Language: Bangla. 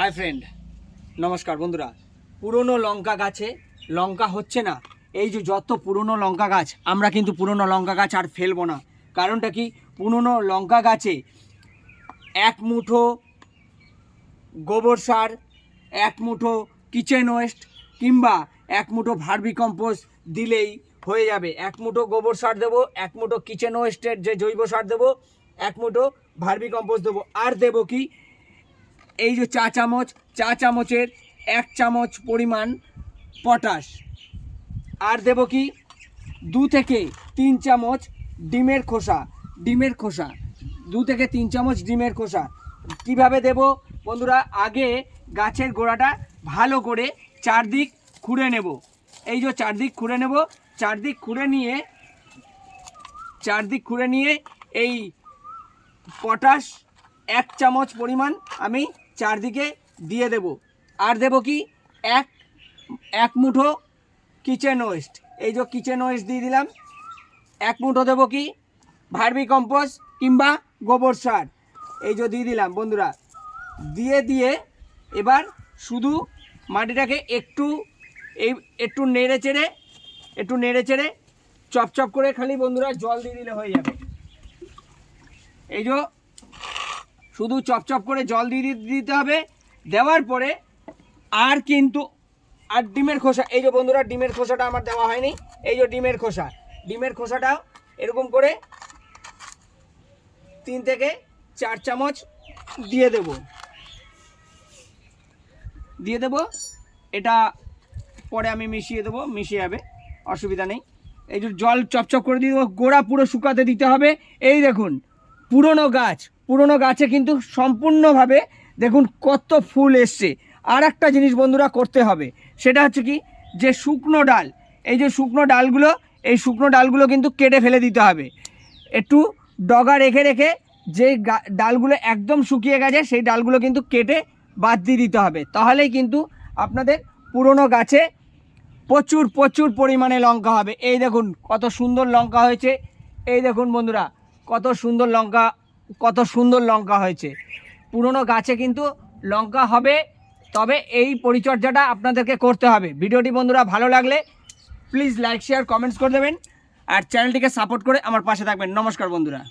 হাই ফ্রেন্ড, নমস্কার বন্ধুরা। পুরনো লঙ্কা গাছে লঙ্কা হচ্ছে না। এই যে যত পুরনো লঙ্কা গাছ, আমরা কিন্তু পুরনো লঙ্কা গাছ আর ফেলবো না। কারণটা কি? পুরনো লঙ্কা গাছে এক মুঠো গোবর সার, এক মুঠো কিচেন ওয়েস্ট কিংবা এক মুঠো ভার্মি কম্পোস্ট দিলেই হয়ে যাবে। এক মুঠো গোবর সার দেবো, এক মুঠো কিচেন ওয়েস্টের যে জৈব সার দেবো, এক মুঠো ভার্মি কম্পোস্ট দেবো। আর দেবো কি? এই যে চা চামচের 1 চামচ পরিমাণ পটাশ। আর দেব কি? 2 থেকে 3 চামচ ডিমের খোসা। 2 থেকে 3 চামচ ডিমের খোসা। কিভাবে দেব বন্ধুরা? আগে গাছের গোড়াটা ভালো করে চারদিক খুঁড়ে নেব। এই যে চারদিক খুঁড়ে নিয়ে এই পটাশ 1 চামচ পরিমাণ আমি চারদিকে দিয়ে দেব। আর দেব কি? এক মুঠো কিচেন ওয়েস্ট। এই যে কিচেন ওয়েস্ট দিয়ে দিলাম। 1 মুঠো দেব কি? ভার্মি কম্পোস্ট কিংবা গোবর সার। এই যে দিয়ে দিলাম বন্ধুরা। দিয়ে এবার শুধু মাটিটাকে একটু নেড়ে চেড়ে চপচপ করে খালি বন্ধুরা জল দিয়ে দিলে হয়ে যাবে। এই যে শুধু চপচপ করে জল দিয়ে দিতে হবে। দেওয়ার পরে আর ডিমের খোসা। এই যে বন্ধুরা, ডিমের খোসাটা আমার দেওয়া হয়নি। এই যে ডিমের খোসাটাও এরকম করে 3 থেকে 4 চামচ দিয়ে দেব। এটা পরে আমি মিশিয়ে যাবে, অসুবিধা নেই। এই যে জল চপচপ করে দিয়ে দেবো। গোড়া পুরো শুকাতে দিতে হবে। এই দেখুন পুরনো গাছে কিন্তু সম্পূর্ণভাবে দেখুন কত ফুল এসছে। আর একটা জিনিস বন্ধুরা করতে হবে, সেটা হচ্ছে কি? যে শুকনো ডাল, এই যে শুকনো ডালগুলো কিন্তু কেটে ফেলে দিতে হবে। একটু ডগা রেখে যে ডালগুলো একদম শুকিয়ে গেছে সেই ডালগুলো কিন্তু কেটে বাদ দিয়ে দিতে হবে। তাহলেই কিন্তু আপনাদের পুরনো গাছে প্রচুর পরিমাণে লঙ্কা হবে। এই দেখুন কত সুন্দর লঙ্কা হয়েছে। এই দেখুন বন্ধুরা কত সুন্দর লঙ্কা হয়েছে। পুরনো গাছে কিন্তু লঙ্কা হবে, তবে এই পরিচর্যাটা আপনাদেরকে করতে হবে। ভিডিওটি বন্ধুরা ভালো লাগলে প্লিজ লাইক শেয়ার কমেন্টস করে দেবেন, আর চ্যানেলটিকে সাপোর্ট করে আমার পাশে থাকবেন। নমস্কার বন্ধুরা।